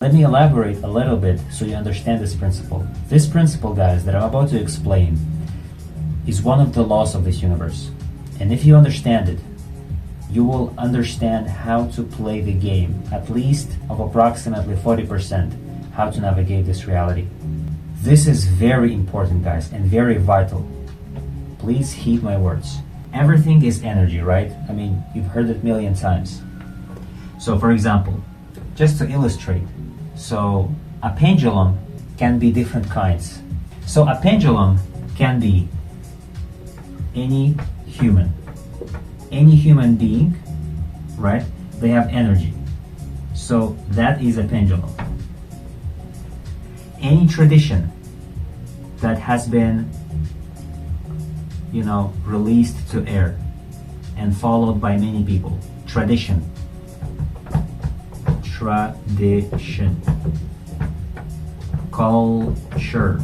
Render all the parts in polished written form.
Let me elaborate a little bit so you understand this principle. This principle, guys, that I'm about to explain is one of the laws of this universe. And if you understand it, you will understand how to play the game, at least of approximately 40%, how to navigate this reality. This is very important, guys, and very vital. Please heed my words. Everything is energy, right? I mean, you've heard it a million times. So, for example, just to illustrate, so a pendulum can be different kinds. So a pendulum can be any human being, right? They have energy. So that is a pendulum. Any tradition that has been, released to air and followed by many people. Tradition. Culture.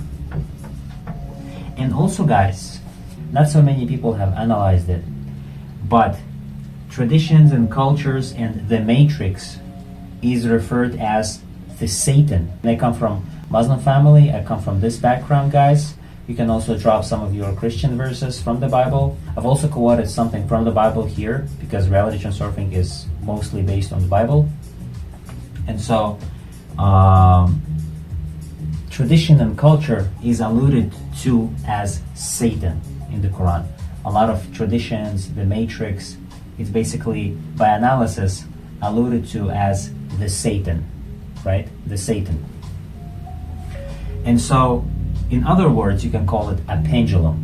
And also, guys, not so many people have analyzed it, but traditions and cultures and the matrix is referred as the Satan. I come from Muslim family. I come from this background, guys. You can also drop some of your Christian verses from the Bible. I've also quoted something from the Bible here because reality transurfing is mostly based on the Bible. And so tradition and culture is alluded to as Satan in the Quran. A lot of traditions, the matrix, is basically, by analysis, alluded to as the Satan, right? The Satan. And so, in other words, you can call it a pendulum.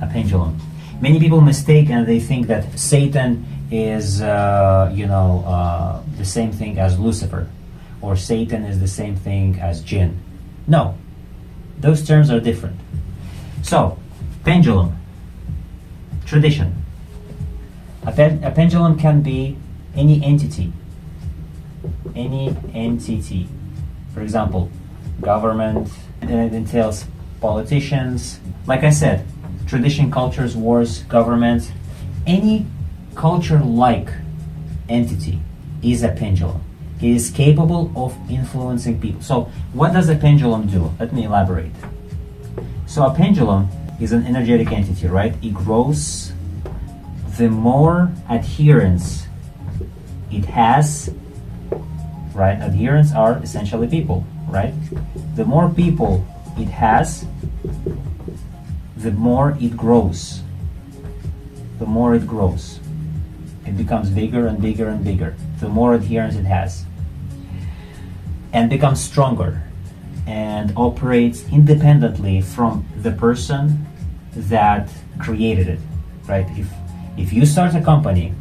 A pendulum. Many people mistake and they think that Satan is, the same thing as Lucifer, or Satan is the same thing as Jinn. No, those terms are different. So, pendulum, tradition. A pendulum can be any entity. Any entity. For example, government, and it entails politicians. Like I said, tradition, cultures, wars, government, any culture-like entity is a pendulum. It is capable of influencing people. So what does a pendulum do? Let me elaborate. So a pendulum is an energetic entity, right? It grows the more adherents it has, right? Adherents are essentially people, right? The more people it has, the more it grows. The more it grows. It becomes bigger and bigger and bigger. The more adherents it has. And becomes stronger and operates independently from the person that created it, right? If you start a company,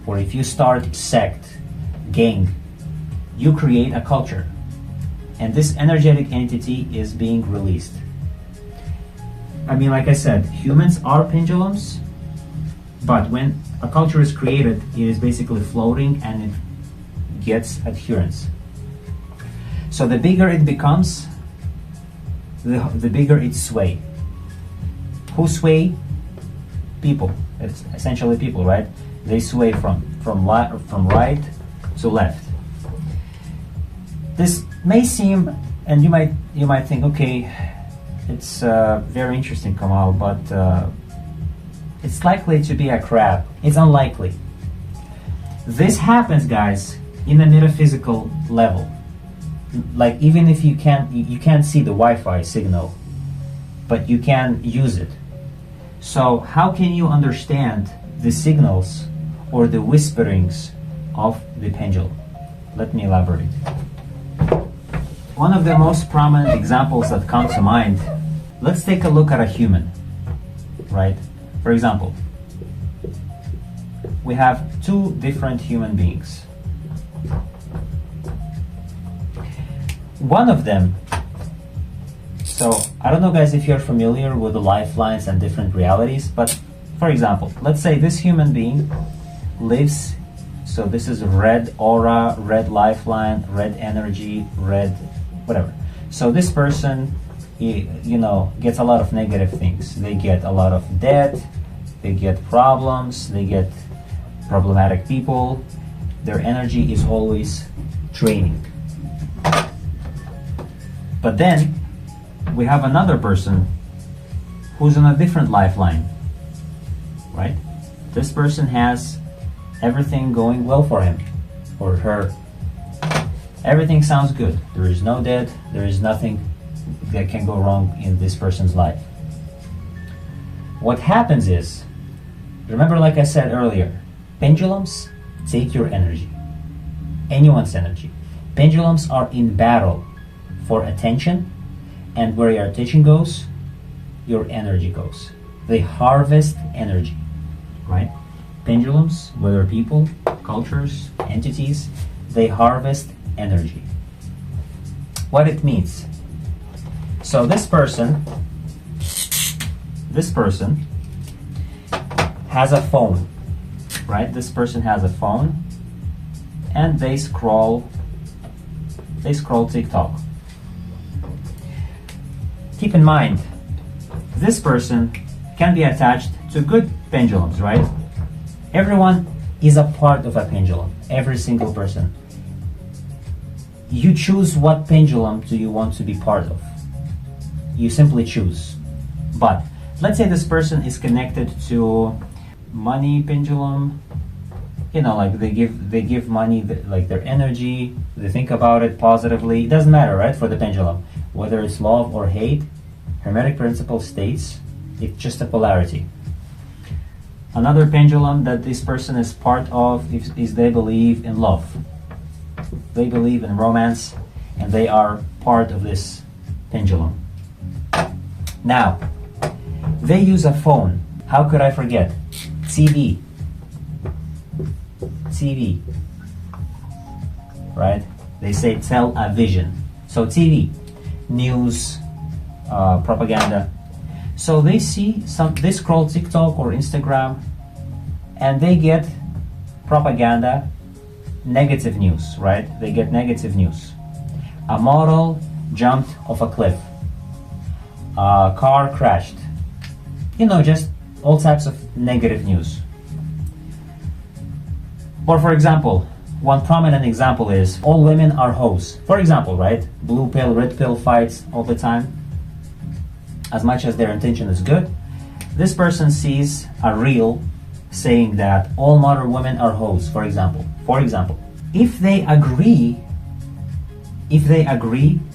or if you start a sect, gang, you create a culture. And this energetic entity is being released. I mean, like I said, humans are pendulums, but when a culture is created, it is basically floating and it gets adherence. So the bigger it becomes, the bigger its sway. Who sway? People. It's essentially people, right? They sway from right to left. This may seem, and you might think, okay, it's very interesting, Kamal, but it's likely to be a crap. It's unlikely. This happens, guys, in a metaphysical level. Like, even if you can't see the Wi-Fi signal, but you can use it. So how can you understand the signals or the whisperings of the pendulum? Let me elaborate. One of the most prominent examples that come to mind, let's take a look at a human, right? For example, we have two different human beings. One of them, so I don't know, guys, if you're familiar with the lifelines and different realities, but for example, let's say this human being lives, so this is red aura, red lifeline, red energy, red whatever. So this person, gets a lot of negative things. They get a lot of debt, they get problems, they get problematic people. Their energy is always draining. But then we have another person who's on a different lifeline, right? This person has everything going well for him or her. Everything sounds good. There is no debt. There is nothing that can go wrong in this person's life. What happens is, remember, like I said earlier, pendulums take your energy, anyone's energy. Pendulums are in battle for attention, and where your attention goes, your energy goes. They harvest energy, right? Pendulums, whether people, cultures, entities, they harvest energy. What it means. So this person has a phone, right? This person has a phone and they scroll TikTok. Keep in mind, this person can be attached to good pendulums, right? Everyone is a part of a pendulum, every single person. You choose what pendulum do you want to be part of. You simply choose. But let's say this person is connected to money pendulum, you know, like they give money, like their energy, they think about it positively. It doesn't matter, right, for the pendulum, whether it's love or hate. Hermetic principle states it's just a polarity. Another pendulum that this person is part of is they believe in love. They believe in romance, and they are part of this pendulum. Now, they use a phone. How could I forget? TV, right? They say television. So TV, news, propaganda. So they scroll TikTok or Instagram, and they get propaganda, negative news, right? They get negative news. A model jumped off a cliff. A car crashed. You know, just all types of negative news. Or for example, one prominent example is all women are hoes. For example, right? Blue pill, red pill fights all the time. As much as their intention is good, this person sees a reel saying that all modern women are hoes, for example. If they agree,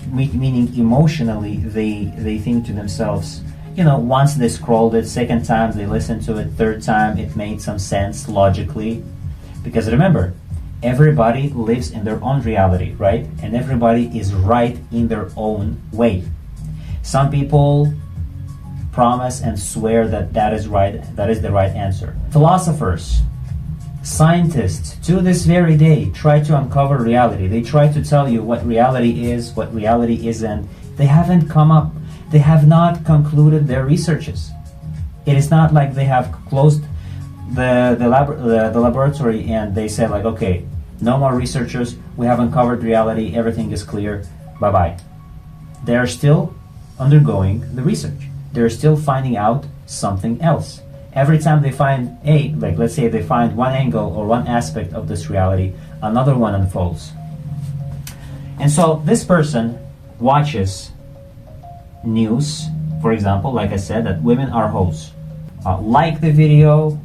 meaning emotionally, they think to themselves, you know, once they scrolled it, second time they listened to it, third time it made some sense logically. Because remember, everybody lives in their own reality, right? And everybody is right in their own way. Some people promise and swear that is right, that is the right answer. Philosophers, scientists, to this very day, try to uncover reality. They try to tell you what reality is, what reality isn't. They have not concluded their researches. It is not like they have closed the laboratory and they said like, okay, no more researchers, we have uncovered reality, everything is clear, bye-bye. They're still undergoing the research. They're still finding out something else. Every time they find let's say they find one angle or one aspect of this reality, another one unfolds. And so this person watches news, for example, like I said, that women are hoes. Like the video,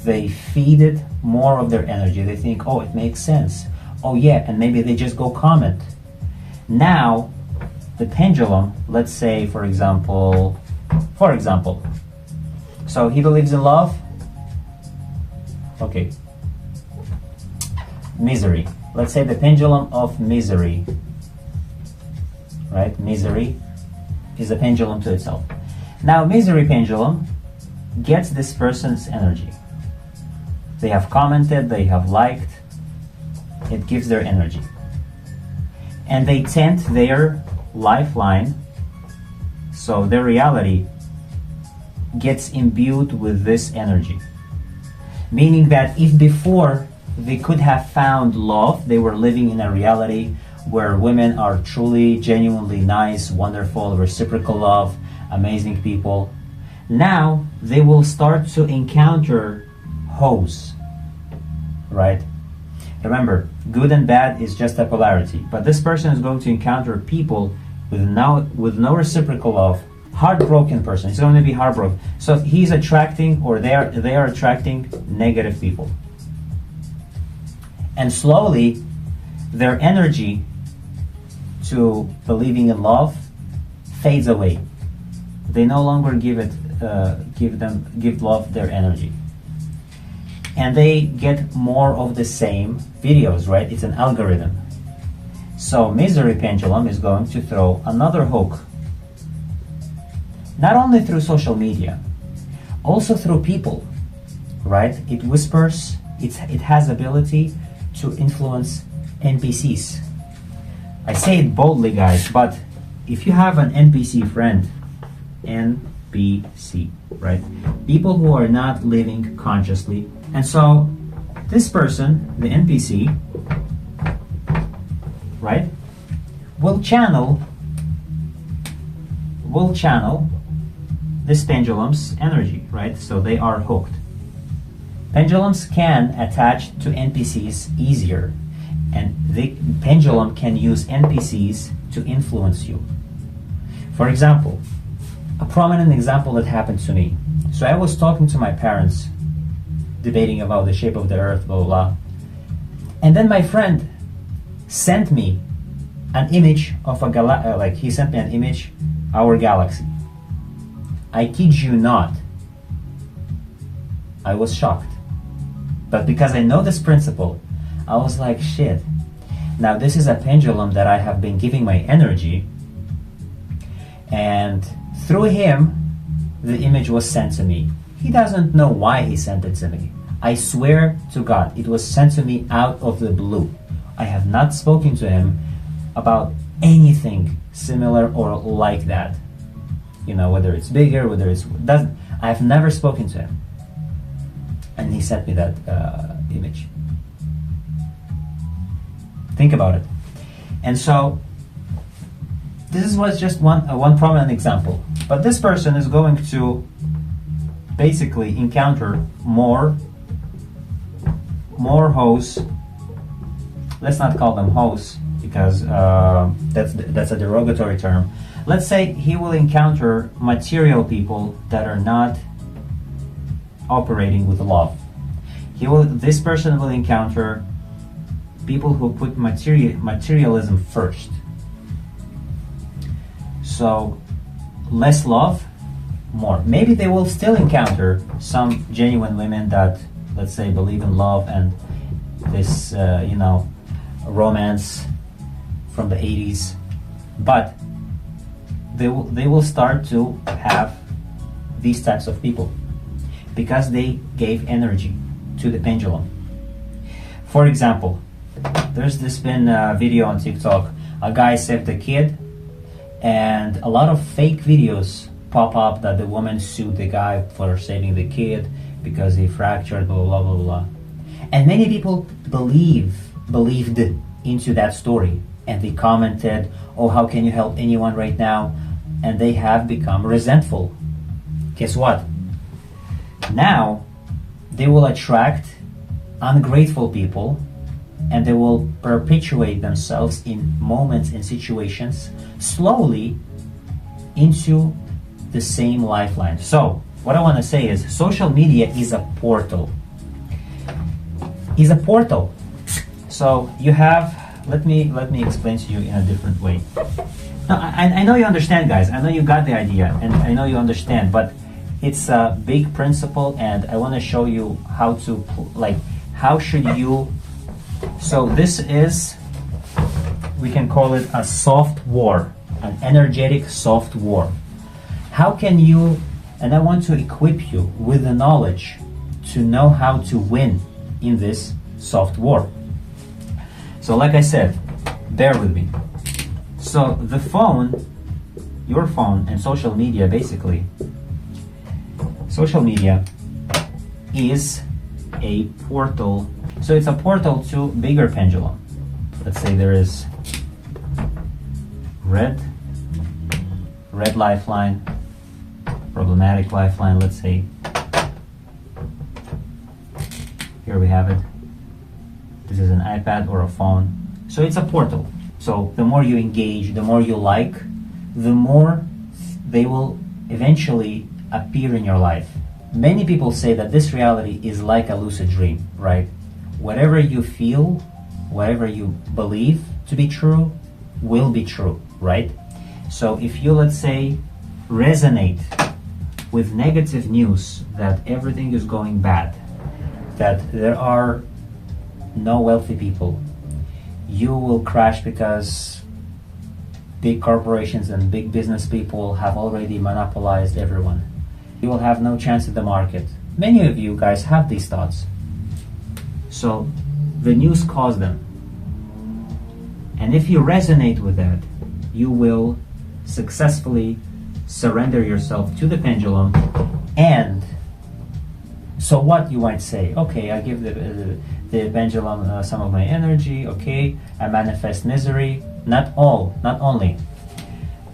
they feed it more of their energy. They think, oh, it makes sense. Oh yeah, and maybe they just go comment. Now, the pendulum, let's say, for example, so he believes in love. Okay. Misery. Let's say the pendulum of misery. Right? Misery is a pendulum to itself. Now, misery pendulum gets this person's energy. They have commented, they have liked. It gives their energy. And they tend their lifeline, so their reality gets imbued with this energy. Meaning that if before they could have found love, they were living in a reality where women are truly, genuinely nice, wonderful, reciprocal love, amazing people. Now they will start to encounter hoes, right? Remember, good and bad is just a polarity, but this person is going to encounter people with no reciprocal love, heartbroken person. It's going to be heartbroken. So he's attracting, or they are attracting negative people. And slowly, their energy to believing in love fades away. They no longer give love their energy. And they get more of the same videos, right? It's an algorithm. So Misery Pendulum is going to throw another hook. Not only through social media, also through people, right? It whispers, it has ability to influence NPCs. I say it boldly, guys, but if you have an NPC friend, NPC, right? People who are not living consciously. And so this person, the NPC, right, will channel this pendulum's energy, right? So they are hooked. Pendulums can attach to NPCs easier, and the pendulum can use NPCs to influence you. For example, a prominent example that happened to me. So I was talking to my parents, debating about the shape of the earth, blah, blah, blah. And then my friend sent me an image of a he sent me an image, our galaxy. I kid you not. I was shocked. But because I know this principle, I was like, shit. Now this is a pendulum that I have been giving my energy, and through him, the image was sent to me. He doesn't know why he sent it to me. I swear to God, it was sent to me out of the blue. I have not spoken to him about anything similar or like that. You know, whether it's bigger, whether it's doesn't. I have never spoken to him, and he sent me that image. Think about it. And so this was just one prominent example. But this person is going to basically encounter more hosts. Let's not call them hosts, because that's a derogatory term. Let's say he will encounter material people that are not operating with love. This person will encounter people who put materialism first. So less love, more. Maybe they will still encounter some genuine women that, let's say, believe in love and this, romance from the 80s, but they will start to have these types of people because they gave energy to the pendulum. For example, there's been a video on TikTok. A guy saved a kid, and a lot of fake videos pop up that the woman sued the guy for saving the kid because he fractured, blah blah blah blah. And many people believed into that story, and they commented, "Oh, how can you help anyone right now?" And they have become resentful. Guess what? Now they will attract ungrateful people, and they will perpetuate themselves in moments and situations slowly into the same lifeline. So what I want to say is social media is a portal. So you have, let me explain to you in a different way. Now, I know you understand, guys. I know you got the idea, and I know you understand, but it's a big principle, and I want to show you how to, how should you. So this is, we can call it a soft war, an energetic soft war. How can you, and I want to equip you with the knowledge to know how to win in this soft war. So like I said, bear with me. So the phone, your phone, and social media, basically, social media is a portal. So it's a portal to bigger pendulum. Let's say there is red lifeline, problematic lifeline, let's say. Here we have it. This is an iPad or a phone. So it's a portal. So the more you engage, the more you like, the more they will eventually appear in your life. Many people say that this reality is like a lucid dream, right? Whatever you feel, whatever you believe to be true, will be true, right? So if you, let's say, resonate with negative news that everything is going bad, that there are no wealthy people, you will crash because big corporations and big business people have already monopolized everyone. You will have no chance at the market. Many of you guys have these thoughts. So the news caused them. And if you resonate with that, you will successfully surrender yourself to the pendulum. And so what, you might say, okay, I give the pendulum some of my energy, okay, I manifest misery. Not only.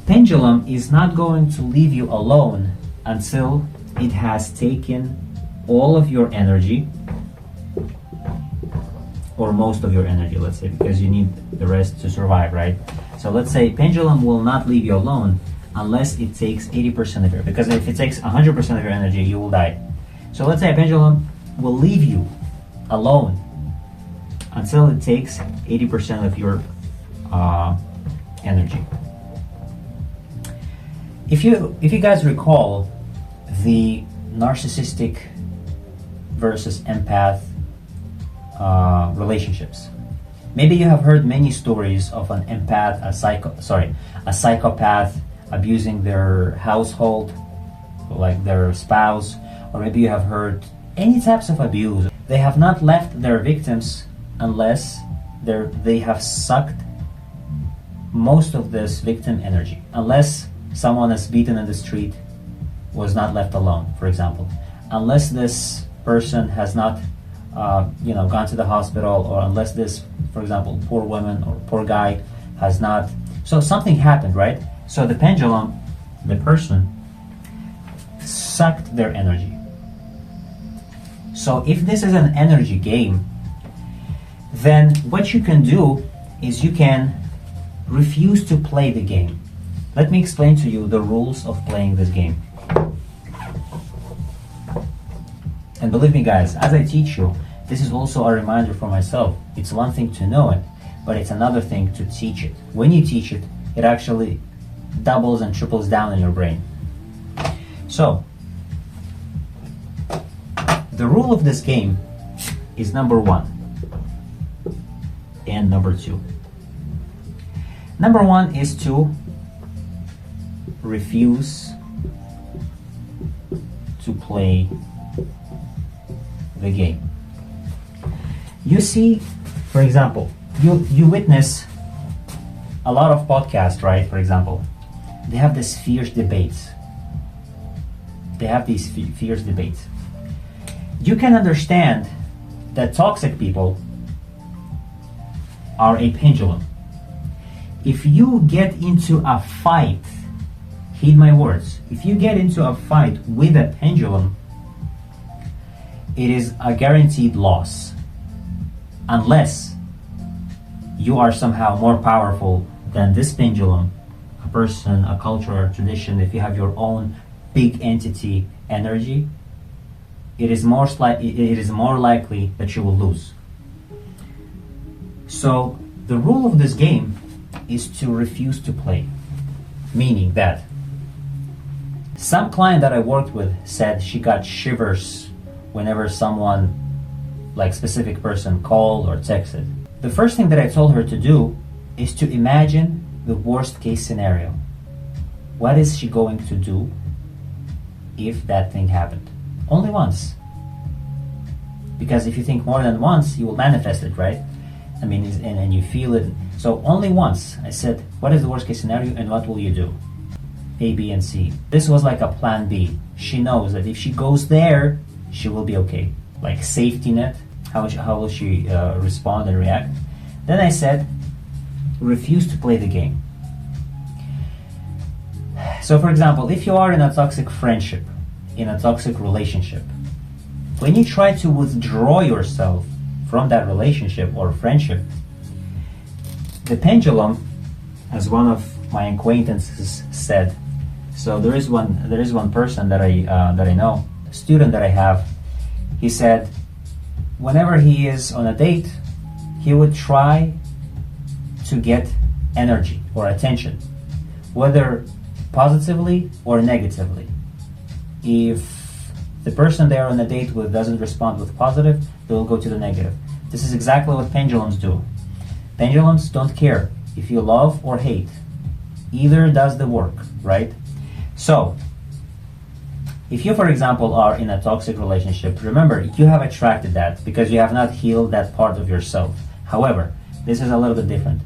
Pendulum is not going to leave you alone until it has taken all of your energy, or most of your energy, let's say, because you need the rest to survive, right? So let's say pendulum will not leave you alone unless it takes 80% of your, because if it takes 100% of your energy, you will die. So let's say a pendulum will leave you alone until it takes 80% of your energy. If you guys recall the narcissistic versus empath relationships, maybe you have heard many stories of an empath, a psychopath abusing their household, like their spouse, or maybe you have heard any types of abuse. They have not left their victims unless they have sucked most of this victim energy. Unless someone is beaten in the street, was not left alone, for example. Unless this person has not gone to the hospital, or unless this, for example, poor woman or poor guy has not, so something happened, right? So the pendulum, the person, sucked their energy. So if this is an energy game, then what you can do is you can refuse to play the game. Let me explain to you the rules of playing this game. And believe me guys, as I teach you, this is also a reminder for myself. It's one thing to know it, but it's another thing to teach it. When you teach it, it actually doubles and triples down in your brain. So, the rule of this game is number 1 and number 2. Number 1 is to refuse to play the game. You see, for example, you witness a lot of podcasts, right? For example, they have this fierce debates. They have these fierce debates. You can understand that toxic people are a pendulum. If you get into a fight, heed my words, if you get into a fight with a pendulum, it is a guaranteed loss. Unless you are somehow more powerful than this pendulum, a person, a culture, a tradition. If you have your own big entity energy, it is more likely that you will lose. So the rule of this game is to refuse to play. Meaning that some client that I worked with said she got shivers whenever someone, like specific person, called or texted. The first thing that I told her to do is to imagine the worst case scenario. What is she going to do if that thing happened? Only once. Because if you think more than once, you will manifest it, right? I mean, and you feel it. So only once. I said, what is the worst case scenario and what will you do? A, B, and C. This was like a plan B. She knows that if she goes there, she will be okay. Like safety net. How will she respond and react? Then I said, refuse to play the game. So for example, if you are in a toxic friendship, in a toxic relationship, when you try to withdraw yourself from that relationship or friendship, the pendulum, as one of my acquaintances said. So there is one person that I know, a student that I have. He said whenever he is on a date, he would try to get energy or attention, whether positively or negatively. If the person they're on a date with doesn't respond with positive, they will go to the negative. This is exactly what pendulums do. Pendulums don't care if you love or hate. Either does the work, right? So, if you, for example, are in a toxic relationship, remember, you have attracted that because you have not healed that part of yourself. However, this is a little bit different.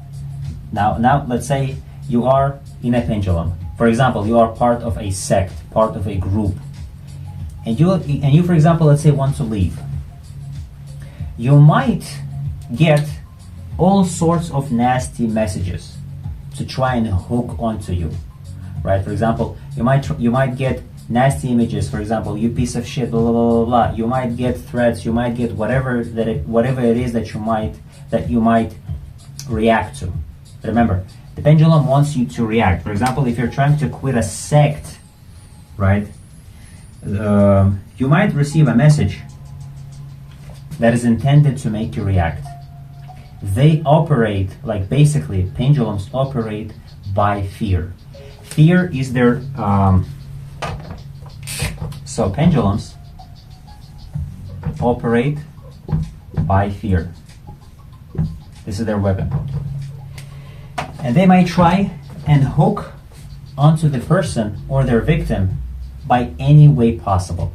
Now, let's say you are in a pendulum. For example, you are part of a sect, part of a group, and you, for example, let's say, want to leave. You might get all sorts of nasty messages to try and hook onto you, right? For example, you might get nasty images. For example, you piece of shit, blah blah blah blah blah. You might get threats. You might get whatever it is that you might react to. Remember, the pendulum wants you to react. For example, if you're trying to quit a sect, right? You might receive a message that is intended to make you react. They operate, like, basically, pendulums operate by fear. Fear is their so pendulums operate by fear. This is their weapon. And they might try and hook onto the person or their victim by any way possible.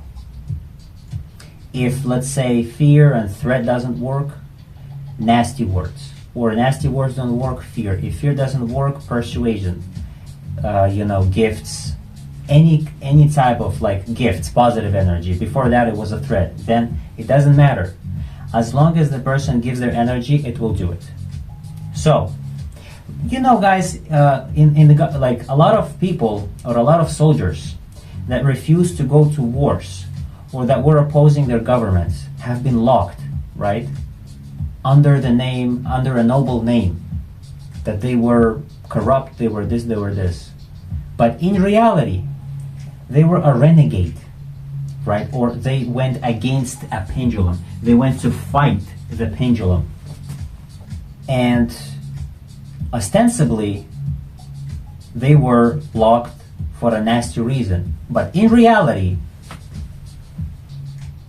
If, let's say, fear and threat doesn't work, nasty words. Or nasty words don't work, fear. If fear doesn't work, persuasion. Gifts. Any type of, like, gifts, positive energy. Before that, it was a threat. Then it doesn't matter. As long as the person gives their energy, it will do it. So, guys, like, a lot of people or a lot of soldiers that refuse to go to wars or that were opposing their governments have been locked, right? Under a noble name, that they were corrupt, they were this, they were this. But in reality, they were a renegade, right? Or they went against a pendulum. They went to fight the pendulum. And ostensibly, they were locked for a nasty reason. But in reality,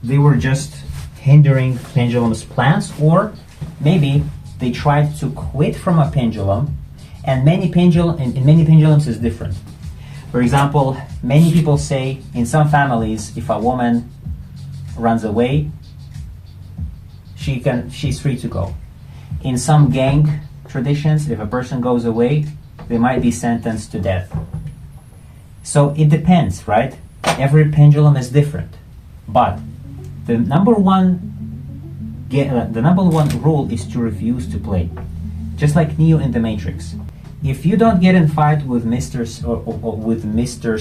they were just hindering pendulum's plans, or maybe they tried to quit from a pendulum, and many pendulums is different. For example, many people say in some families, if a woman runs away, she's free to go. In some gang traditions, if a person goes away, they might be sentenced to death. So it depends, right? Every pendulum is different. But the number one rule is to refuse to play. Just like Neo in the Matrix. If you don't get in fight with Mr.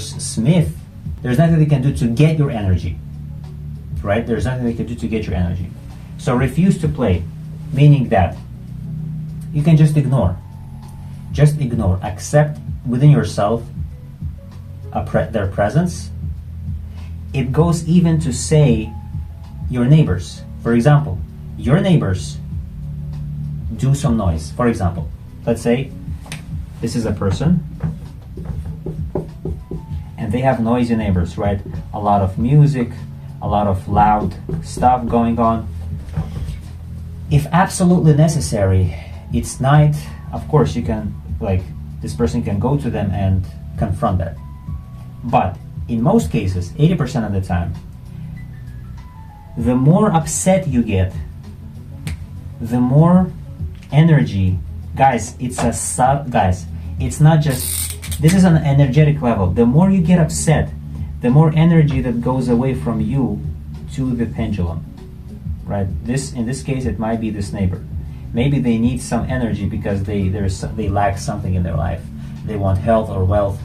Smith, there's nothing they can do to get your energy. Right? There's nothing they can do to get your energy. So refuse to play, meaning that you can just ignore. Just ignore. Accept within yourself their presence. It goes even to say your neighbors. For example, your neighbors do some noise. For example, let's say this is a person and they have noisy neighbors, right? A lot of music, a lot of loud stuff going on. If absolutely necessary, it's night, of course you can, like, this person can go to them and confront that. But in most cases, 80% of the time, the more upset you get, the more energy, guys, it's not just, this is an energetic level. The more you get upset, the more energy that goes away from you to the pendulum, right? In this case, it might be this neighbor. Maybe they need some energy because they lack something in their life. They want health or wealth.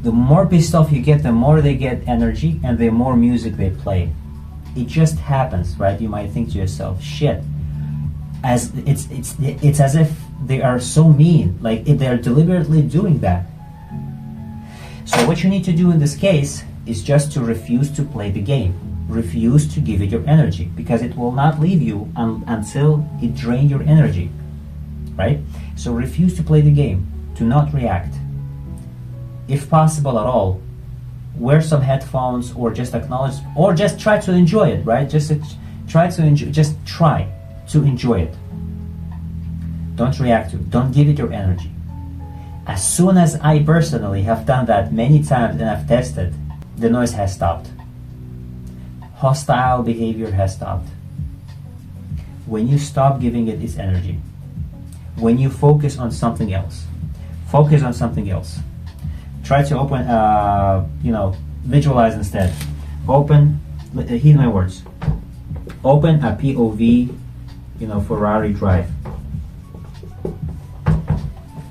The more pissed off you get, the more they get energy and the more music they play. It just happens, right? You might think to yourself, shit. It's as if they are so mean, like they're deliberately doing that. So what you need to do in this case is just to refuse to play the game. Refuse to give it your energy, because it will not leave you until it drains your energy, right? So refuse to play the game. Do not react. If possible at all, wear some headphones, or just acknowledge, or just try to enjoy it, right? Just try to enjoy it. Don't react to it. Don't give it your energy. As soon as I personally have done that many times and I've tested, the noise has stopped. Hostile behavior has stopped. When you stop giving it its energy, when you focus on something else, Try to open, visualize instead. Open, heed my words. Open a POV, Ferrari drive.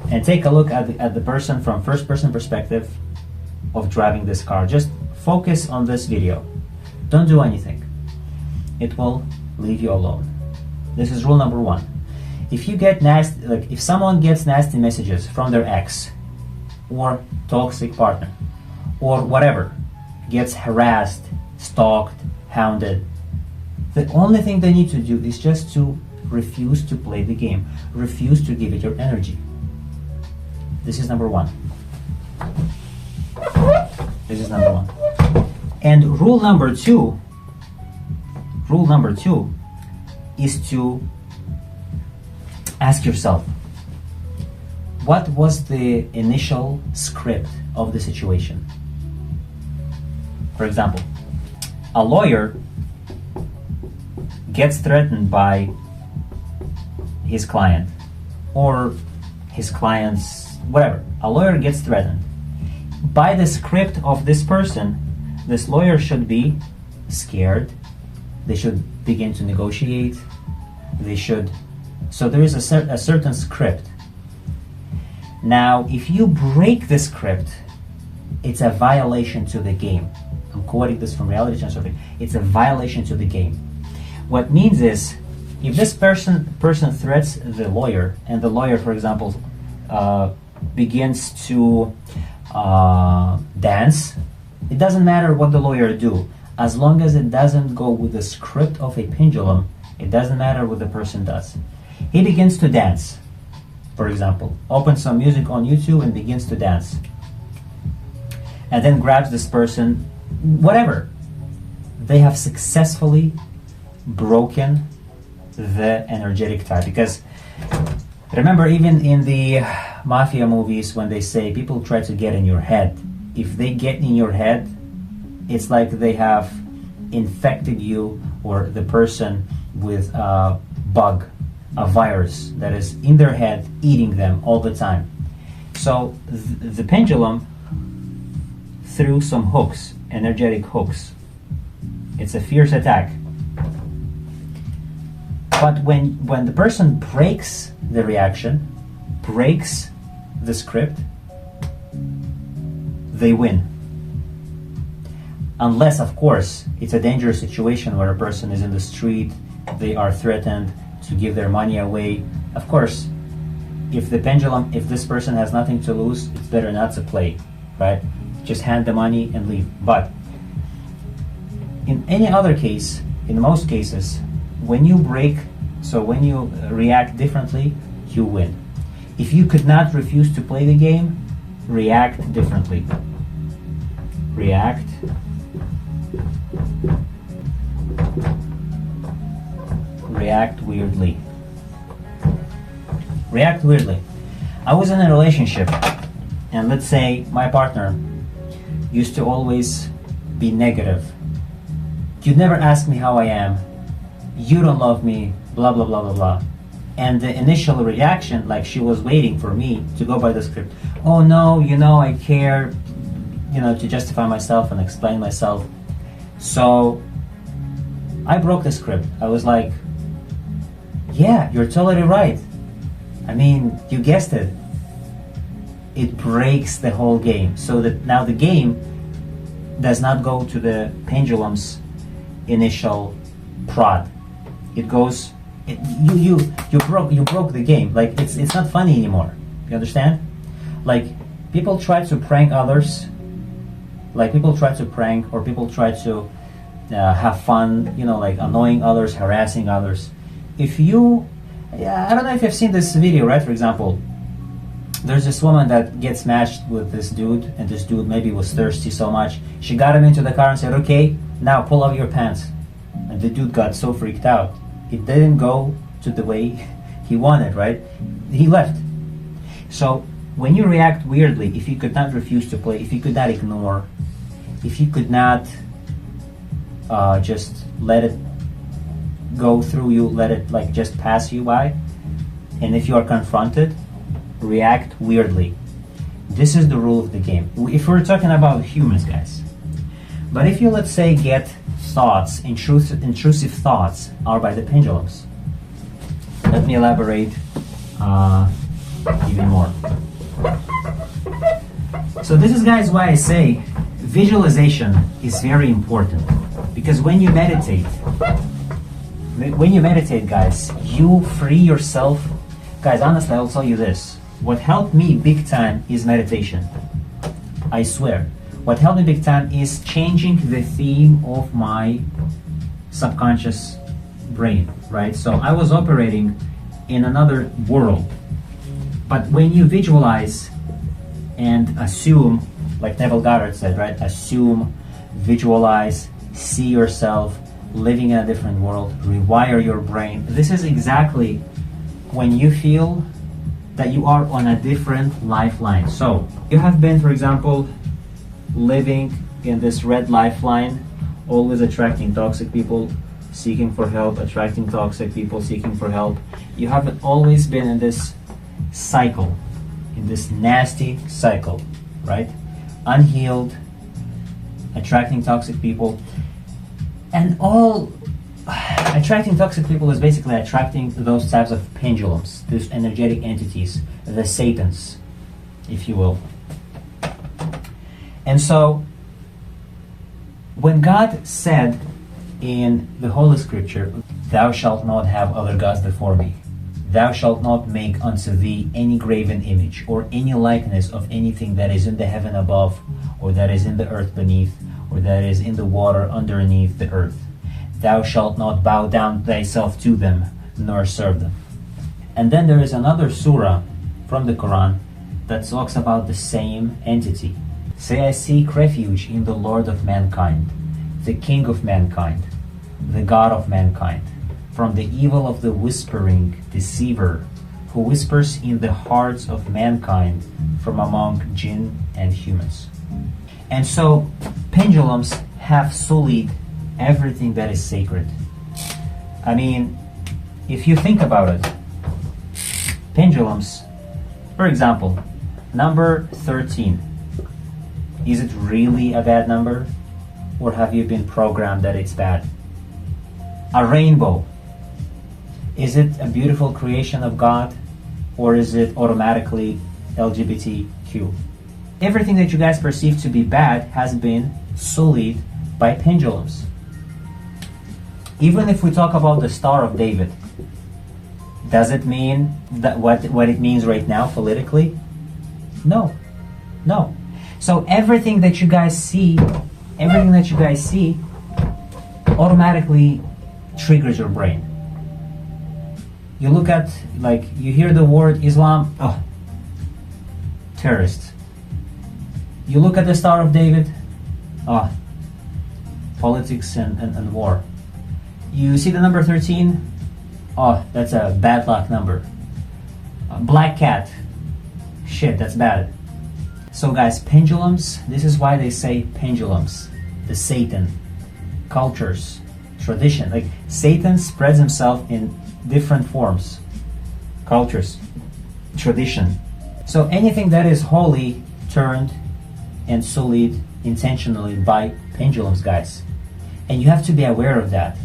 And take a look at the person from first person perspective of driving this car. Just focus on this video. Don't do anything. It will leave you alone. This is rule number 1. If you get nasty, if someone gets nasty messages from their ex or toxic partner or whatever, gets harassed, stalked, hounded, the only thing they need to do is just to refuse to play the game. Refuse to give it your energy. This is number 1. This is number 1. And rule number 2 is to ask yourself, what was the initial script of the situation? For example, a lawyer gets threatened by his client or his client's whatever. A lawyer gets threatened. By the script of this person, this lawyer should be scared. They should begin to negotiate. So there is a certain script. Now, if you break the script, it's a violation to the game. I'm quoting this from Reality Transurfing. It's a violation to the game. What means is, if this person threats the lawyer, and the lawyer, for example, begins to dance, it doesn't matter what the lawyer do. As long as it doesn't go with the script of a pendulum, it doesn't matter what the person does. He begins to dance, for example, opens some music on YouTube and begins to dance, and then grabs this person, whatever. They have successfully broken the energetic tie. Because remember, even in the mafia movies, when they say people try to get in your head, if they get in your head, it's like they have infected you or the person with a bug, a virus that is in their head, eating them all the time. So the pendulum threw some hooks, energetic hooks. It's a fierce attack. But when the person breaks the reaction, breaks the script, they win. Unless, of course, it's a dangerous situation where a person is in the street, they are threatened to give their money away. Of course, if this person has nothing to lose, it's better not to play, right? Just hand the money and leave. But in any other case, in most cases, when you react differently, you win. If you could not refuse to play the game, react differently. React weirdly. React weirdly. I was in a relationship, and let's say my partner used to always be negative. You'd never ask me how I am. You don't love me, blah, blah, blah, blah, blah. And the initial reaction, like she was waiting for me to go by the script. Oh no, I care, to justify myself and explain myself. So I broke the script. I was like, yeah, you're totally right. I mean, you guessed it. It breaks the whole game. So that now the game does not go to the pendulum's initial prod. It goes You broke the game. Like it's not funny anymore. You understand? Like people try to prank others. Like people try to prank, or people try to have fun. You know, like annoying others, harassing others. If you, I don't know if you've seen this video, right? For example, there's this woman that gets matched with this dude, and this dude maybe was thirsty so much. She got him into the car and said, "Okay, now pull up your pants." And the dude got so freaked out. It didn't go to the way he wanted, right? He left. So when you react weirdly, if you could not refuse to play, if you could not ignore, if you could not just let it go through you, let it like just pass you by, and if you are confronted, react weirdly. This is the rule of the game. If we're talking about humans, guys. But if you, let's say, get thoughts, intrusive thoughts are by the pendulums. Let me elaborate even more. So this is, guys, why I say visualization is very important. Because when you meditate, guys, you free yourself. Guys, honestly, I'll tell you this. What helped me big time is meditation. I swear. What helped me big time is changing the theme of my subconscious brain, right? So I was operating in another world. But when you visualize and assume, like Neville Goddard said, right? Assume, visualize, see yourself living in a different world, rewire your brain. This is exactly when you feel that you are on a different lifeline. So you have been, for example, living in this red lifeline, always attracting toxic people, seeking for help, attracting toxic people, seeking for help. You haven't always been in this cycle, in this nasty cycle, right? Unhealed, attracting toxic people. And all attracting toxic people is basically attracting those types of pendulums, these energetic entities, the Satans, if you will. And so, when God said in the Holy Scripture, "Thou shalt not have other gods before me, thou shalt not make unto thee any graven image, or any likeness of anything that is in the heaven above, or that is in the earth beneath, or that is in the water underneath the earth. Thou shalt not bow down thyself to them, nor serve them." And then there is another surah from the Quran that talks about the same entity. "Say, I seek refuge in the Lord of mankind, the King of mankind, the God of mankind, from the evil of the whispering deceiver, who whispers in the hearts of mankind from among jinn and humans." And so pendulums have sullied everything that is sacred. I mean, if you think about it, pendulums, for example, number 13, is it really a bad number? Or have you been programmed that it's bad? A rainbow, is it a beautiful creation of God? Or is it automatically LGBTQ? Everything that you guys perceive to be bad has been sullied by pendulums. Even if we talk about the Star of David, does it mean that what it means right now politically? No. So everything that you guys see automatically triggers your brain. You look at, like, you hear the word Islam, oh, terrorist. You look at the Star of David, oh, politics and war. You see the number 13, oh, that's a bad luck number. Black cat, shit, that's bad. So guys, pendulums, this is why they say pendulums, the Satan, cultures, tradition. Like Satan spreads himself in different forms, cultures, tradition. So anything that is holy turned and sullied intentionally by pendulums, guys. And you have to be aware of that,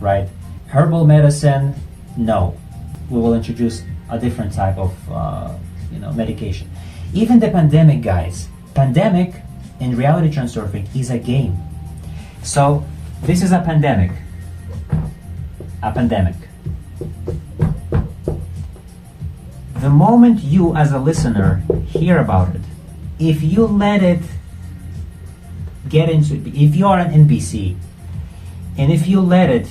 right? Herbal medicine, no. We will introduce a different type of medication. Even the pandemic, guys. Pandemic in reality transurfing is a game. So this is a pandemic. A pandemic. The moment you as a listener hear about it, if you let it get into, if you are an NPC, and if you let it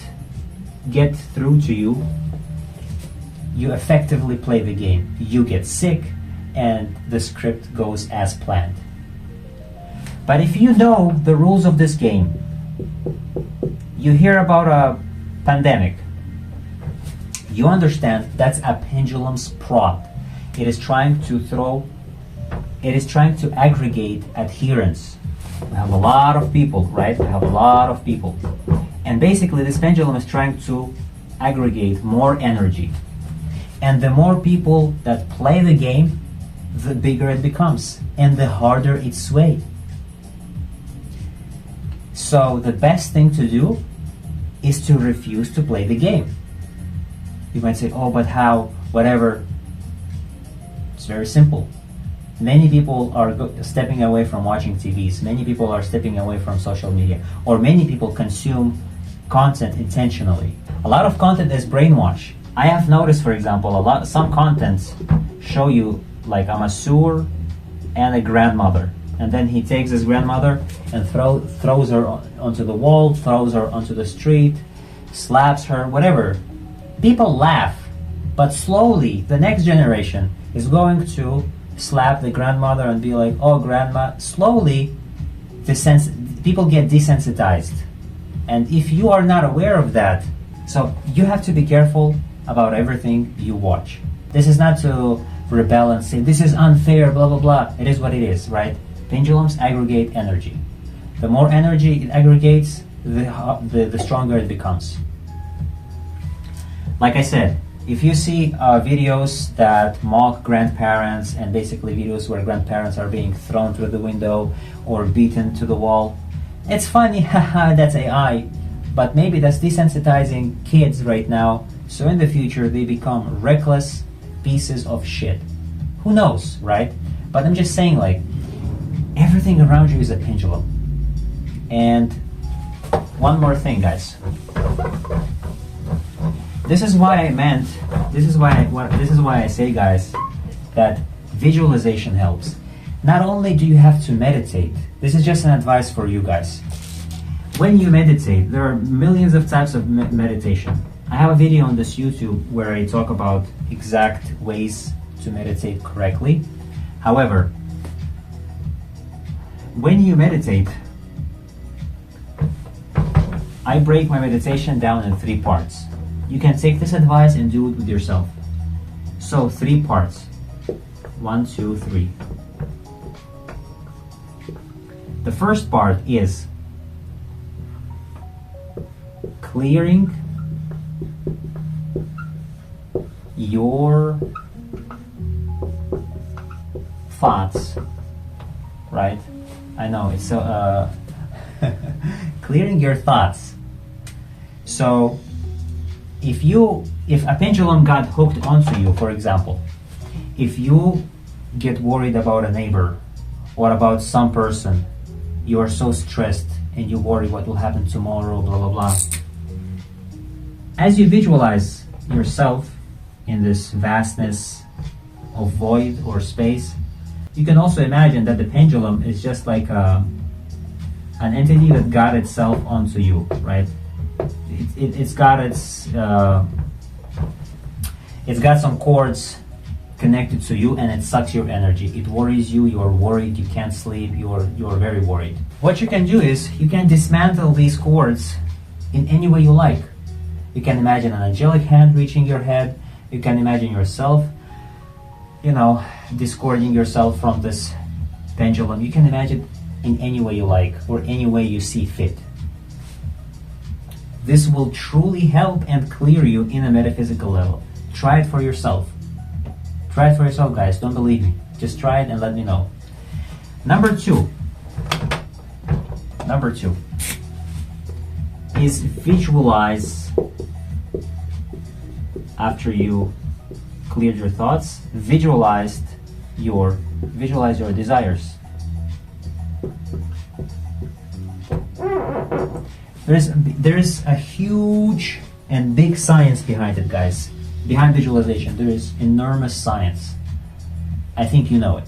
get through to you, you effectively play the game. You get sick and the script goes as planned. But if you know the rules of this game, you hear about a pandemic, you understand that's a pendulum's prop. It is trying to aggregate adherence. We have a lot of people, right? We have a lot of people. And basically this pendulum is trying to aggregate more energy. And the more people that play the game, the bigger it becomes and the harder it's swayed. So the best thing to do is to refuse to play the game. You might say, oh, but how, whatever. It's very simple. Many people are stepping away from watching TVs. Many people are stepping away from social media. Or many people consume content intentionally. A lot of content is brainwash. I have noticed, for example, some contents show you like a masseur and a grandmother. And then he takes his grandmother and throws her onto the wall, throws her onto the street, slaps her, whatever. People laugh, but slowly the next generation is going to slap the grandmother and be like, oh, grandma. Slowly, people get desensitized. And if you are not aware of that, so you have to be careful about everything you watch. This is not to rebel and say, this is unfair, blah, blah, blah. It is what it is, right? Pendulums aggregate energy. The more energy it aggregates, the stronger it becomes. Like I said, if you see videos that mock grandparents and basically videos where grandparents are being thrown through the window or beaten to the wall, it's funny, haha, that's AI, but maybe that's desensitizing kids right now, so in the future they become reckless pieces of shit. Who knows, right? But I'm just saying, like, everything around you is a pendulum. And one more thing, guys. This is why I say, guys, that visualization helps. Not only do you have to meditate, this is just an advice for you guys. When you meditate, there are millions of types of meditation. I have a video on this YouTube where I talk about exact ways to meditate correctly. However, when you meditate, I break my meditation down in 3 parts. You can take this advice and do it with yourself. So 3 parts. 1, 2, 3. The first part is clearing your thoughts, right? I know it's so clearing your thoughts. So if a pendulum got hooked onto you, for example, if you get worried about a neighbor or about some person, you are so stressed and you worry what will happen tomorrow, blah, blah, blah. As you visualize yourself in this vastness of void or space, you can also imagine that the pendulum is just like an entity that got itself onto you, right? It's got some cords connected to you, and it sucks your energy. It worries you. You are worried. You can't sleep. You are very worried. What you can do is you can dismantle these cords in any way you like. You can imagine an angelic hand reaching your head. You can imagine yourself, discording yourself from this pendulum. You can imagine in any way you like or any way you see fit. This will truly help and clear you in a metaphysical level. Try it for yourself. Try it for yourself, guys. Don't believe me. Just try it and let me know. Number two is visualize. After you cleared your thoughts, visualize your desires. There's a huge And big science behind it, guys. Behind visualization, there is enormous science. I think you know it.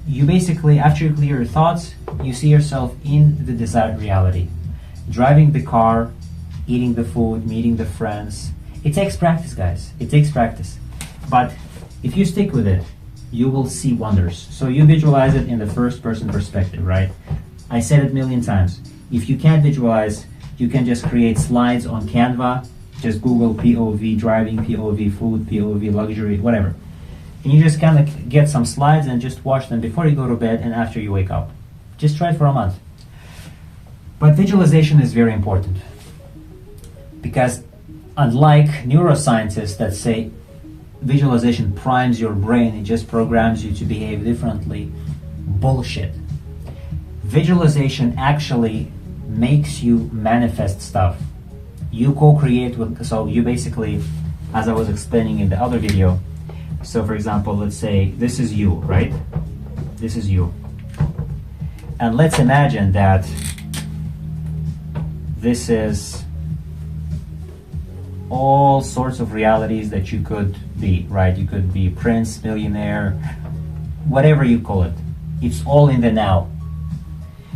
You basically, after you clear your thoughts, you see yourself in the desired reality. Driving the car, eating the food, meeting the friends. It takes practice, guys. It takes practice. But if you stick with it, you will see wonders. So you visualize it in the first person perspective, right? I said it a million times. If you can't visualize, you can just create slides on Canva. Just Google POV driving, POV food, POV luxury, whatever. And you just kind of get some slides and just watch them before you go to bed and after you wake up. Just try it for a month. But visualization is very important. Because unlike neuroscientists that say visualization primes your brain, it just programs you to behave differently, bullshit. Visualization actually makes you manifest stuff. You co-create with, so you basically, as I was explaining in the other video, so for example, let's say this is you, right? This is you. And let's imagine that this is all sorts of realities that you could be, right? You could be prince, millionaire, whatever you call it. It's all in the now.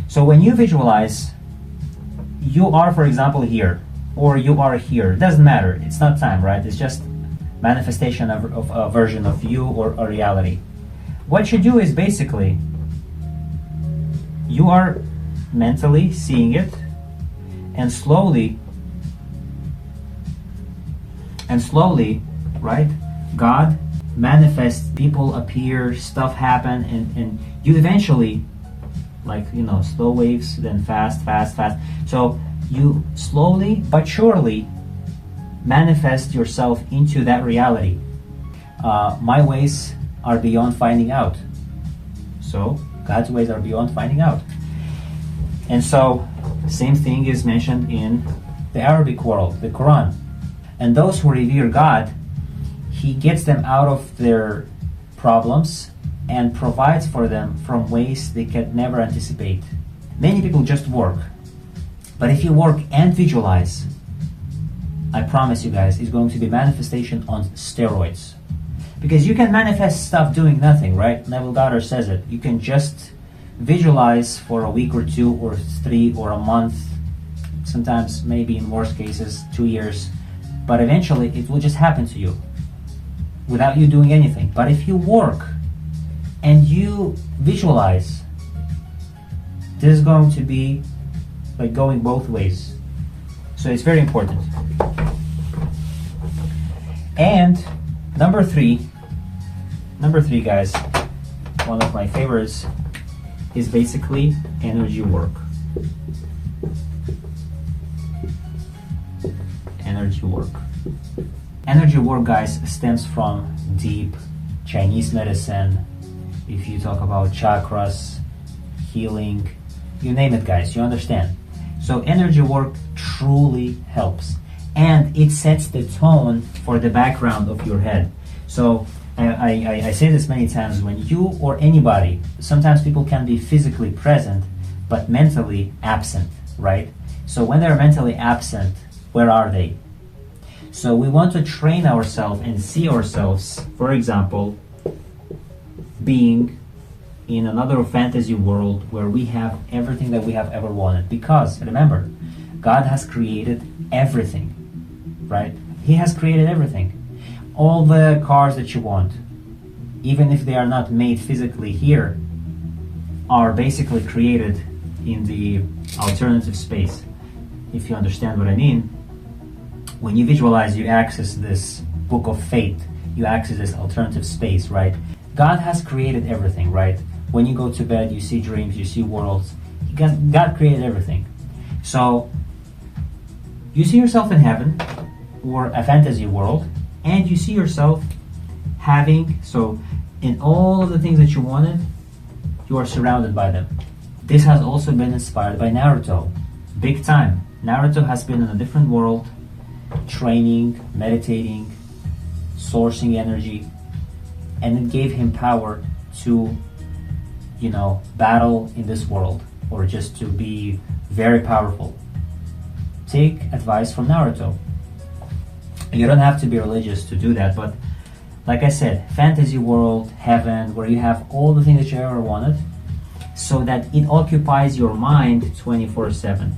So when you visualize, you are, for example, here, or you are here. It doesn't matter. It's not time, right? It's just manifestation of a version of you or a reality. What you do is basically, you are mentally seeing it, and slowly, right? God manifests, people appear, stuff happen, and you eventually, like, you know, slow waves, then fast. So you slowly but surely manifest yourself into that reality. My ways are beyond finding out. So God's ways are beyond finding out. And so same thing is mentioned in the Arabic world, the Quran. And those who revere God, He gets them out of their problems and provides for them from ways they can never anticipate. Many people just work. But if you work and visualize, I promise you guys, it's going to be manifestation on steroids. Because you can manifest stuff doing nothing, right? Neville Goddard says it. You can just visualize for a week or two or 3 or a month, sometimes maybe in worst cases 2 years, but eventually it will just happen to you without you doing anything. But if you work and you visualize, this is going to be like going both ways. So it's very important. And number three guys, one of my favorites is basically energy work. Energy work, guys, stems from deep Chinese medicine. If you talk about chakras, healing, you name it, guys, you understand. So energy work truly helps, and it sets the tone for the background of your head. So I say this many times, when you or anybody, sometimes people can be physically present but mentally absent, right? So when they're mentally absent, where are they? So we want to train ourselves and see ourselves, for example, being in another fantasy world where we have everything that we have ever wanted. Because remember, God has created everything, right? He has created everything. All the cars that you want, even if they are not made physically here, are basically created in the alternative space. If you understand what I mean, when you visualize, you access this book of fate, you access this alternative space, right? God has created everything, right? When you go to bed, you see dreams, you see worlds. God created everything. So you see yourself in heaven or a fantasy world, and you see yourself having, so in all of the things that you wanted, you are surrounded by them. This has also been inspired by Naruto, big time. Naruto has been in a different world, training, meditating, sourcing energy, and it gave him power to, you know, battle in this world, or just to be very powerful. take advice from Naruto. You don't have to be religious to do that, but like I said, fantasy world, heaven, where you have all the things that you ever wanted, so that it occupies your mind 24/7.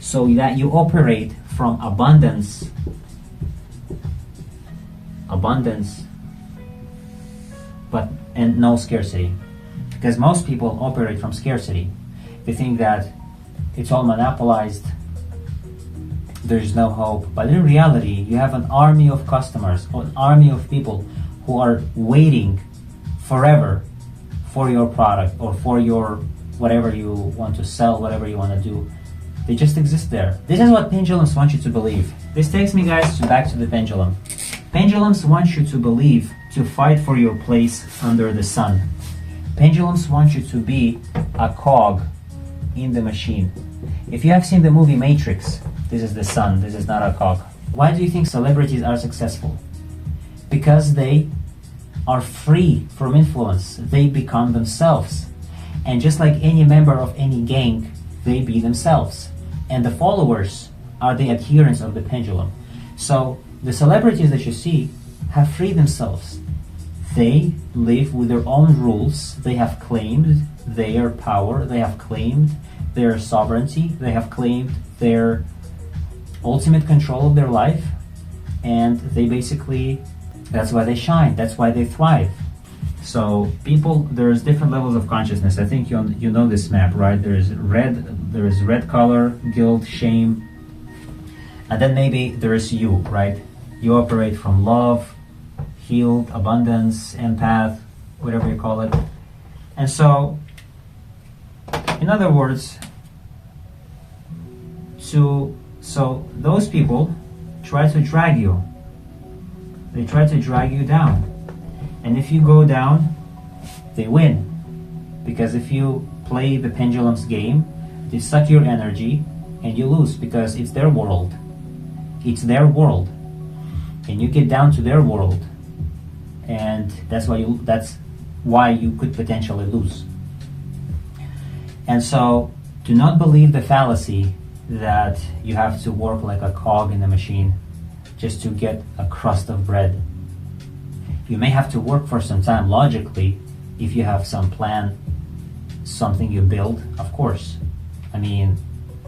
So that you operate from abundance, and no scarcity. Because most people operate from scarcity. They think that it's all monopolized, there's no hope. But in reality, you have an army of customers, an army of people who are waiting forever for your product or for your whatever you want to sell, whatever you want to do. They just exist there. This is what pendulums want you to believe. This takes me, guys, back to the pendulum. Pendulums want you to believe, to fight for your place under the sun. Pendulums want you to be a cog in the machine. If you have seen the movie Matrix, this is the sun, this is not a cog. Why do you think celebrities are successful? Because they are free from influence. They become themselves. And just like any member of any gang, they be themselves. And the followers are the adherents of the pendulum. So the celebrities that you see have freed themselves. They live with their own rules. They have claimed their power. They have claimed their sovereignty. They have claimed their ultimate control of their life. And they basically, that's why they shine. That's why they thrive. So people, there's different levels of consciousness. I think you know this map, right? There is red color, guilt, shame. And then maybe there is you, right? You operate from love, healed, abundance, empath, whatever you call it. And so, in other words, so those people try to drag you. They try to drag you down. And if you go down, they win. Because if you play the pendulum's game, they suck your energy and you lose because it's their world. It's their world. And you get down to their world. And that's why you could potentially lose. And so do not believe the fallacy that you have to work like a cog in the machine just to get a crust of bread. You may have to work for some time logically if you have some plan, something you build, of course. I mean,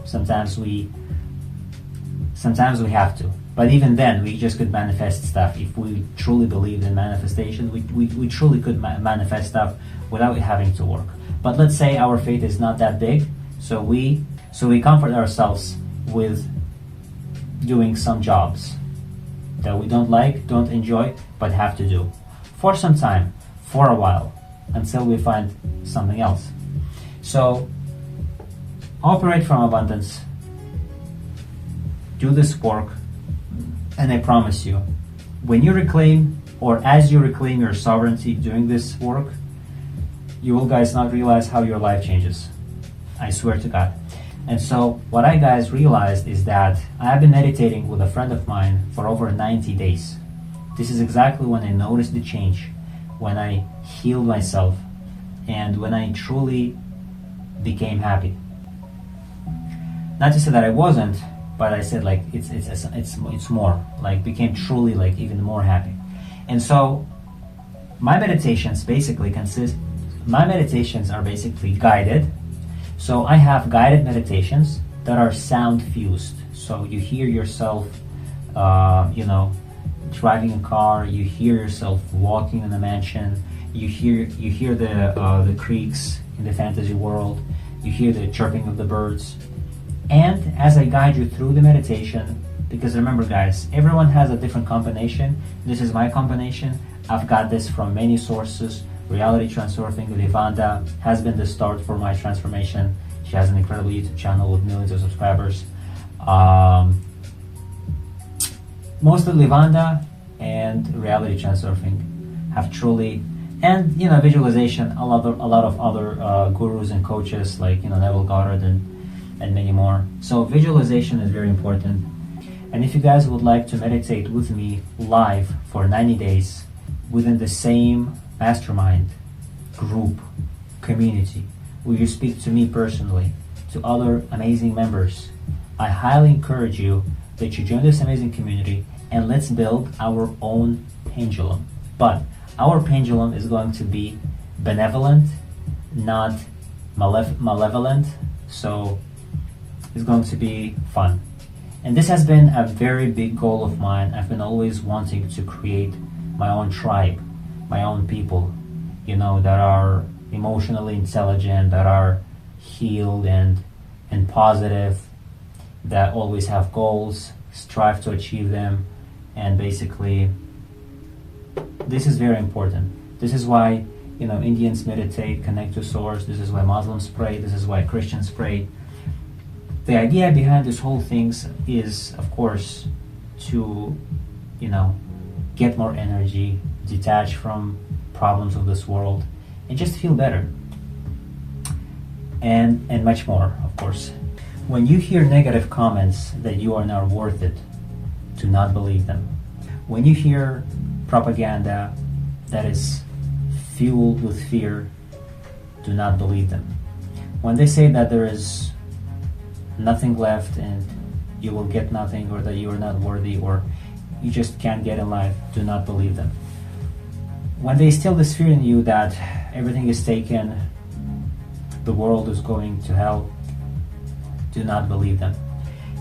sometimes we have to. But even then, we just could manifest stuff. If we truly believed in manifestation, we truly could manifest stuff without having to work. But let's say our faith is not that big, so we comfort ourselves with doing some jobs that we don't like, don't enjoy, but have to do for some time, for a while, until we find something else. So operate from abundance, do this work, and I promise you, when you reclaim, or as you reclaim your sovereignty doing this work, you will, guys, not realize how your life changes. I swear to God. And so what I, guys, realized is that I have been meditating with a friend of mine for over 90 days. This is exactly when I noticed the change, when I healed myself, and when I truly became happy. Not to say that I wasn't, but I said like it's more, like became truly like even more happy. And so my meditations are basically guided. So I have guided meditations that are sound fused. So you hear yourself, driving a car. You hear yourself walking in a mansion. You hear the creeks in the fantasy world. You hear the chirping of the birds. And as I guide you through the meditation, because remember, guys, everyone has a different combination. This is my combination. I've got this from many sources. Reality Transurfing with Ivanda has been the start for my transformation. She has an incredible YouTube channel with millions of subscribers. Mostly Ivanda and Reality Transurfing have truly, and visualization. A lot of other gurus and coaches like Neville Goddard and many more. So visualization is very important. And if you guys would like to meditate with me live for 90 days within the same mastermind, group, community, where you speak to me personally, to other amazing members, I highly encourage you that you join this amazing community and let's build our own pendulum. But our pendulum is going to be benevolent, not malevolent, so it's going to be fun. And this has been a very big goal of mine. I've been always wanting to create my own tribe, my own people, that are emotionally intelligent, that are healed and positive, that always have goals, strive to achieve them, and basically this is very important. This is why Indians meditate, connect to source. This is why Muslims pray. This is why Christians pray. The idea behind this whole thing is, of course, to get more energy, detach from problems of this world, and just feel better. And much more, of course. When you hear negative comments that you are not worth it, do not believe them. When you hear propaganda that is fueled with fear, do not believe them. When they say that there is nothing left and you will get nothing, or that you are not worthy, or you just can't get in life, do not believe them. When they instill this fear in you that everything is taken, the world is going to hell, do not believe them.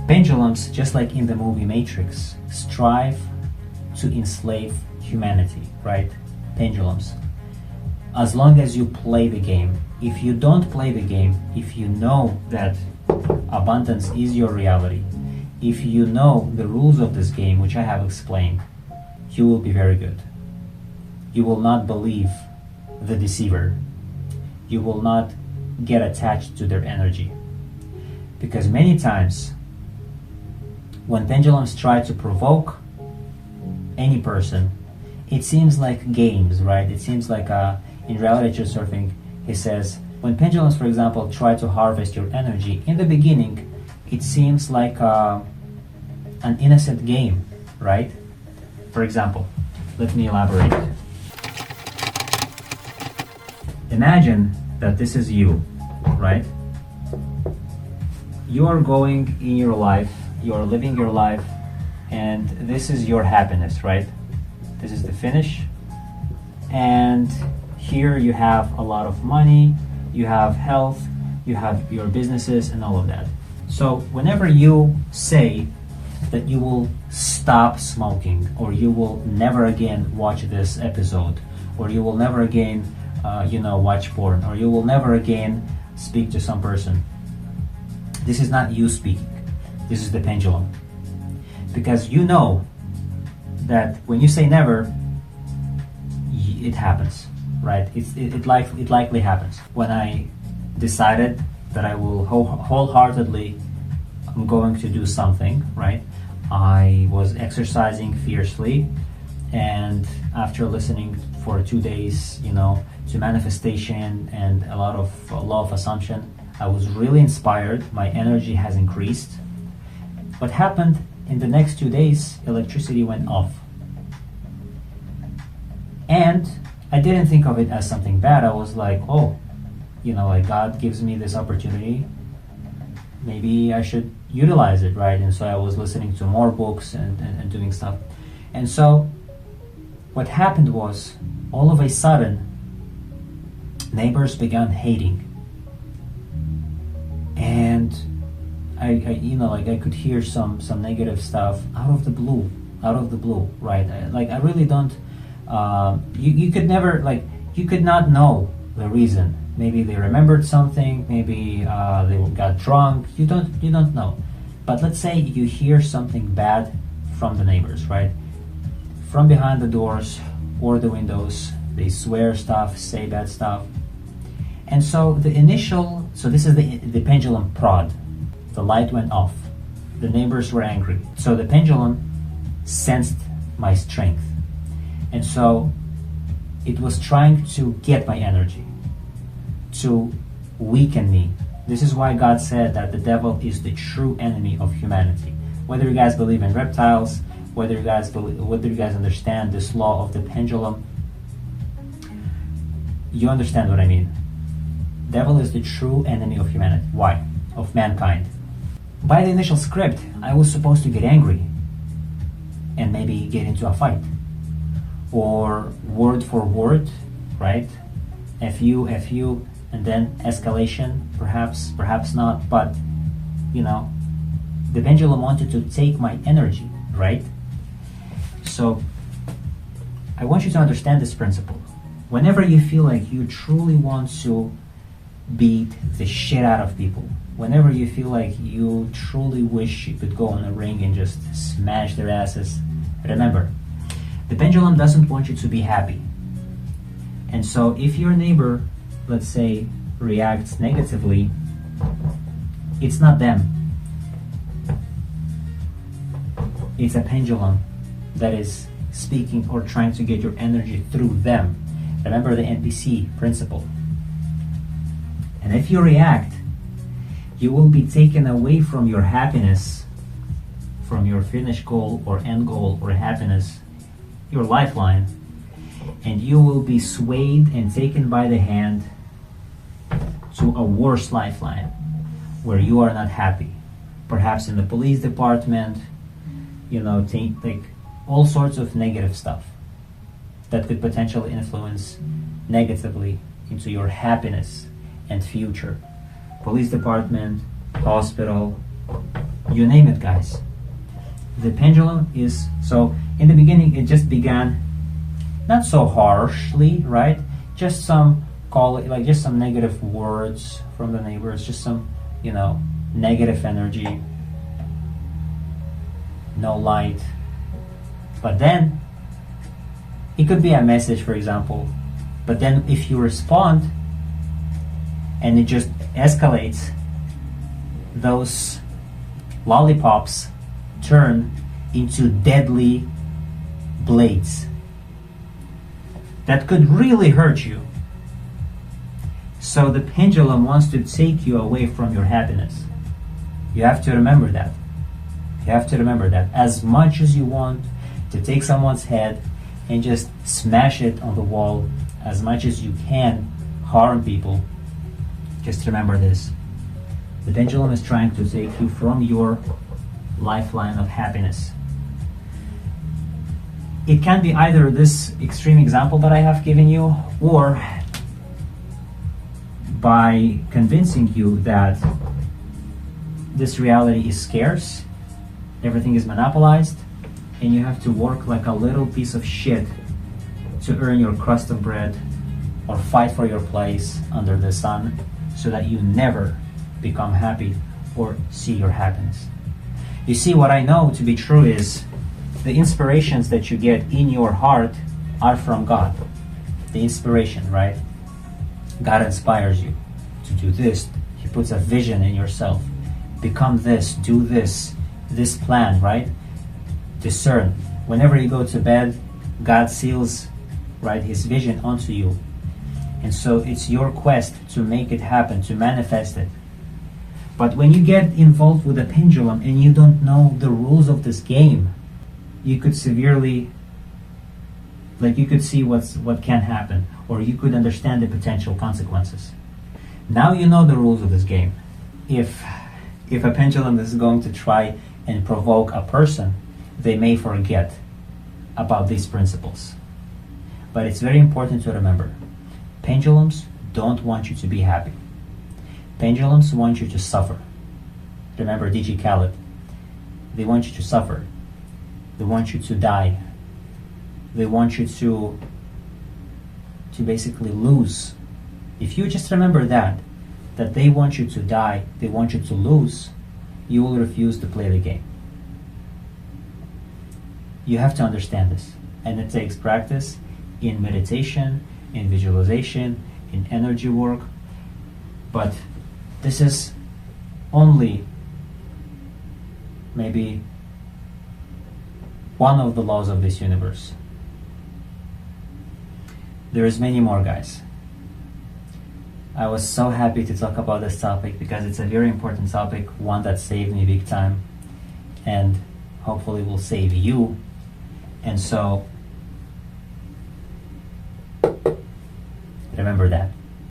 Pendulums, just like in the movie Matrix, strive to enslave humanity, right? Pendulums. As long as you play the game. If you don't play the game, if you know that abundance is your reality, if you know the rules of this game, which I have explained, you will be very good. You will not believe the deceiver. You will not get attached to their energy. Because many times, when pendulums try to provoke any person, it seems like games, right? It seems like in reality surfing, he says, when pendulums, for example, try to harvest your energy, in the beginning, it seems like an innocent game, right? For example, let me elaborate. Imagine that this is you, right? You are going in your life, you are living your life, and this is your happiness, right? This is the finish, and here you have a lot of money, you have health, you have your businesses and all of that. So whenever you say that you will stop smoking, or you will never again watch this episode, or you will never again watch porn, or you will never again speak to some person, this is not you speaking, this is the pendulum. Because you know that when you say never, it happens, right? It likely happens. When I decided that I will wholeheartedly, I'm going to do something, right? I was exercising fiercely, and after listening for 2 days, to manifestation and a lot of law of assumption, I was really inspired. My energy has increased. What happened in the next 2 days, electricity went off. And I didn't think of it as something bad. I was like, like God gives me this opportunity. Maybe I should utilize it, right? And so I was listening to more books and doing stuff. And so what happened was, all of a sudden, neighbors began hating. And I could hear some negative stuff out of the blue, right? I really don't, you could never, you could not know the reason. Maybe they remembered something, maybe they got drunk, you don't know. But let's say you hear something bad from the neighbors, right? From behind the doors or the windows, they swear stuff, say bad stuff. And so this is the pendulum prod. The light went off. The neighbors were angry. So the pendulum sensed my strength. And so it was trying to get my energy, to weaken me. This is why God said that the devil is the true enemy of humanity. Whether you guys believe in reptiles, whether you guys understand this law of the pendulum, you understand what I mean. Devil is the true enemy of humanity. Why? Of mankind. By the initial script, I was supposed to get angry and maybe get into a fight. Or word for word, right? FU, FU, and then escalation, perhaps not, but you know, the pendulum wanted to take my energy, right? So I want you to understand this principle. Whenever you feel like you truly want to beat the shit out of people, whenever you feel like you truly wish you could go on a ring and just smash their asses, remember, the pendulum doesn't want you to be happy. And so if your neighbor, let's say, reacts negatively, it's not them. It's a pendulum that is speaking or trying to get your energy through them. Remember the NPC principle. And if you react, you will be taken away from your happiness, from your finished goal or end goal or happiness, your lifeline, and you will be swayed and taken by the hand to a worse lifeline where you are not happy. Perhaps in the police department, you know, like all sorts of negative stuff that could potentially influence negatively into your happiness and future. Police department, hospital, you name it, guys. The pendulum is, so in the beginning it just began not so harshly, right? Just some, call it like just some negative words from the neighbors, just some, you know, negative energy, no light. But then it could be a message, for example, but then if you respond and it just escalates, those lollipops turn into deadly blades that could really hurt you. So the pendulum wants to take you away from your happiness. You have to remember that. You have to remember that. As much as you want to take someone's head and just smash it on the wall, as much as you can harm people, just remember this. The pendulum is trying to take you from your lifeline of happiness. It can be either this extreme example that I have given you, or by convincing you that this reality is scarce, everything is monopolized, and you have to work like a little piece of shit to earn your crust of bread or fight for your place under the sun so that you never become happy or see your happiness. You see, what I know to be true is the inspirations that you get in your heart are from God. The inspiration, right? God inspires you to do this. He puts a vision in yourself. Become this, do this plan, right? Discern. Whenever you go to bed, God seals, right, His vision onto you. And so it's your quest to make it happen, to manifest it. But when you get involved with a pendulum and you don't know the rules of this game, you could severely, like you could see what can happen, or you could understand the potential consequences. Now you know the rules of this game. If a pendulum is going to try and provoke a person, they may forget about these principles. But it's very important to remember, pendulums don't want you to be happy. Pendulums want you to suffer. Remember DJ Khaled. They want you to suffer. They want you to die. They want you to basically lose. If you just remember that they want you to die, they want you to lose, you will refuse to play the game. You have to understand this. And it takes practice in meditation, in visualization, in energy work. But this is only maybe one of the laws of this universe. There is many more, guys. I was so happy to talk about this topic because it's a very important topic, one that saved me big time, and hopefully will save you. And so remember that.